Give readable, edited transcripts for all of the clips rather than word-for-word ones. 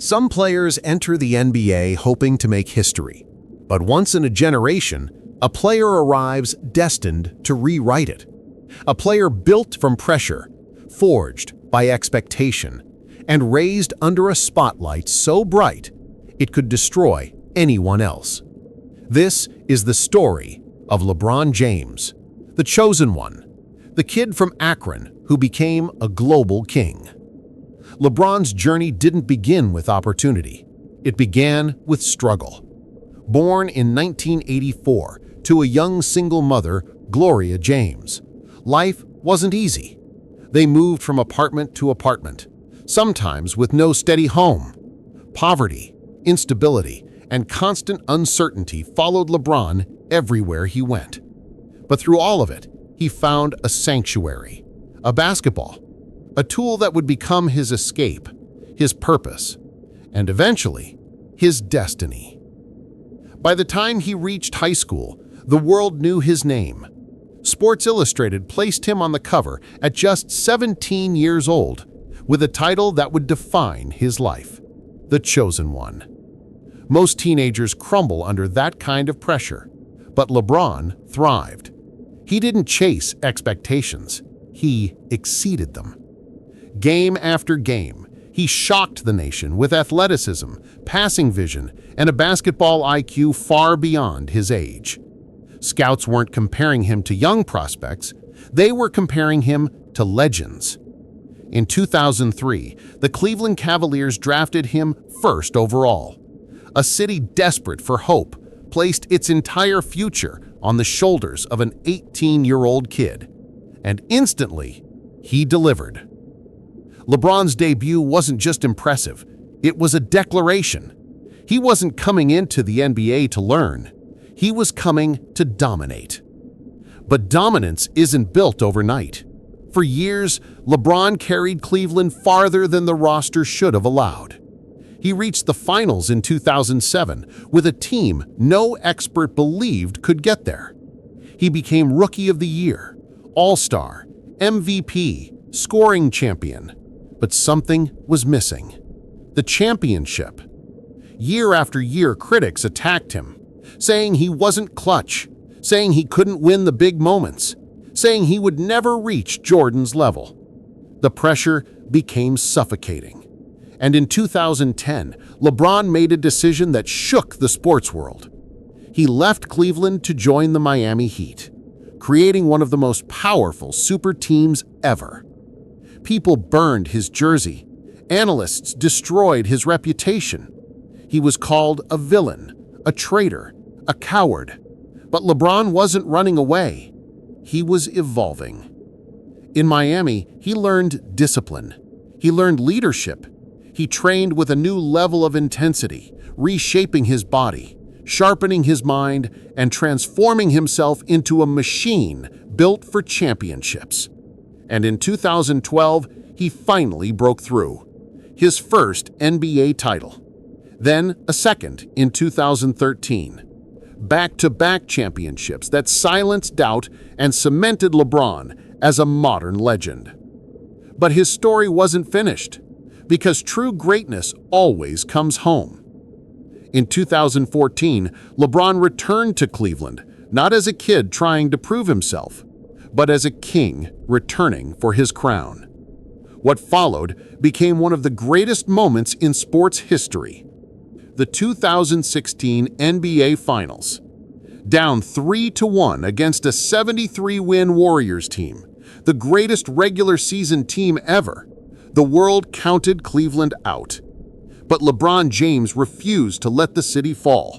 Some players enter the NBA hoping to make history, but once in a generation, a player arrives destined to rewrite it. A player built from pressure, forged by expectation, and raised under a spotlight so bright it could destroy anyone else. This is the story of LeBron James, the chosen one, the kid from Akron who became a global king. LeBron's journey didn't begin with opportunity. It began with struggle. Born in 1984 to a young single mother, Gloria James, life wasn't easy. They moved from apartment to apartment, sometimes with no steady home. Poverty, instability, and constant uncertainty followed LeBron everywhere he went. But through all of it, he found a sanctuary, a basketball, a tool that would become his escape, his purpose, and eventually, his destiny. By the time he reached high school, the world knew his name. Sports Illustrated placed him on the cover at just 17 years old, with a title that would define his life, The Chosen One. Most teenagers crumble under that kind of pressure, but LeBron thrived. He didn't chase expectations, he exceeded them. Game after game, he shocked the nation with athleticism, passing vision, and a basketball IQ far beyond his age. Scouts weren't comparing him to young prospects, they were comparing him to legends. In 2003, the Cleveland Cavaliers drafted him first overall. A city desperate for hope placed its entire future on the shoulders of an 18-year-old kid. And instantly, he delivered. LeBron's debut wasn't just impressive, it was a declaration. He wasn't coming into the NBA to learn, he was coming to dominate. But dominance isn't built overnight. For years, LeBron carried Cleveland farther than the roster should have allowed. He reached the finals in 2007 with a team no expert believed could get there. He became Rookie of the Year, All-Star, MVP, scoring champion. But something was missing. The championship. Year after year, critics attacked him, saying he wasn't clutch, saying he couldn't win the big moments, saying he would never reach Jordan's level. The pressure became suffocating. And in 2010, LeBron made a decision that shook the sports world. He left Cleveland to join the Miami Heat, creating one of the most powerful super teams ever. People burned his jersey. Analysts destroyed his reputation. He was called a villain, a traitor, a coward. But LeBron wasn't running away. He was evolving. In Miami, he learned discipline. He learned leadership. He trained with a new level of intensity, reshaping his body, sharpening his mind, and transforming himself into a machine built for championships. And in 2012, he finally broke through. His first NBA title. Then a second in 2013. Back-to-back championships that silenced doubt and cemented LeBron as a modern legend. But his story wasn't finished, because true greatness always comes home. In 2014, LeBron returned to Cleveland, not as a kid trying to prove himself, but as a king returning for his crown. What followed became one of the greatest moments in sports history. The 2016 NBA Finals. Down 3-1 against a 73-win Warriors team, the greatest regular season team ever, the world counted Cleveland out. But LeBron James refused to let the city fall.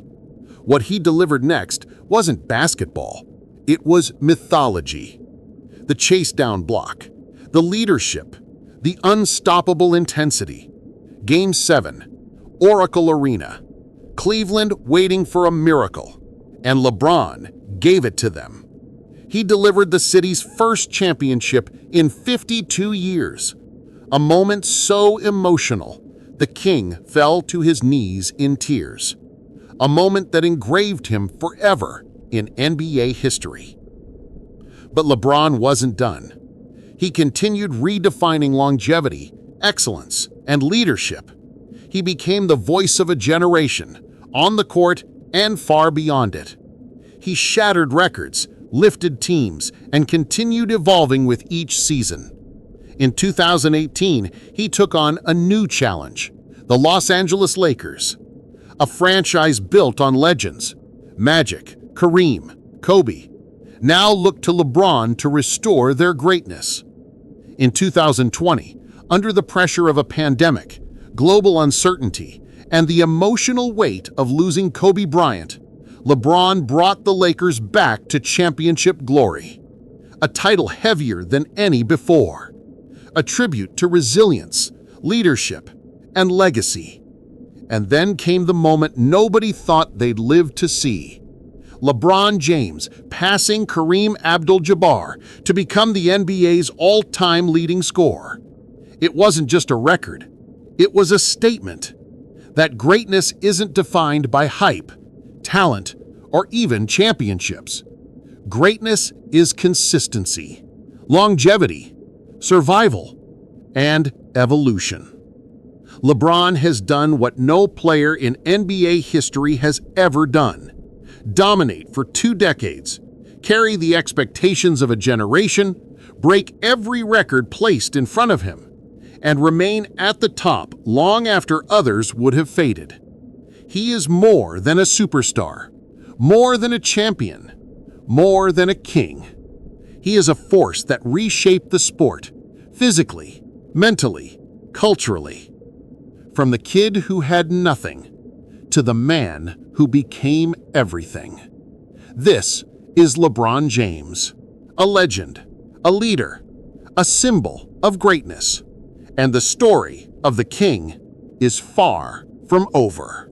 What he delivered next wasn't basketball, it was mythology. The chase-down block, the leadership, the unstoppable intensity. Game 7, Oracle Arena. Cleveland waiting for a miracle, and LeBron gave it to them. He delivered the city's first championship in 52 years. A moment so emotional, the king fell to his knees in tears. A moment that engraved him forever in NBA history. But LeBron wasn't done. He continued redefining longevity, excellence, and leadership. He became the voice of a generation, on the court and far beyond it. He shattered records, lifted teams, and continued evolving with each season. In 2018, he took on a new challenge, the Los Angeles Lakers, a franchise built on legends. Magic, Kareem, Kobe, now look to LeBron to restore their greatness. In 2020, under the pressure of a pandemic, global uncertainty, and the emotional weight of losing Kobe Bryant, LeBron brought the Lakers back to championship glory. A title heavier than any before. A tribute to resilience, leadership, and legacy. And then came the moment nobody thought they'd live to see. LeBron James passing Kareem Abdul-Jabbar to become the NBA's all-time leading scorer. It wasn't just a record. It was a statement that greatness isn't defined by hype, talent, or even championships. Greatness is consistency, longevity, survival, and evolution. LeBron has done what no player in NBA history has ever done. Dominate for 2 decades, carry the expectations of a generation, break every record placed in front of him, and remain at the top long after others would have faded. He is more than a superstar, more than a champion, more than a king. He is a force that reshaped the sport, physically, mentally, culturally. From the kid who had nothing to the man who became everything. This is LeBron James, a legend, a leader, a symbol of greatness. And the story of the king is far from over.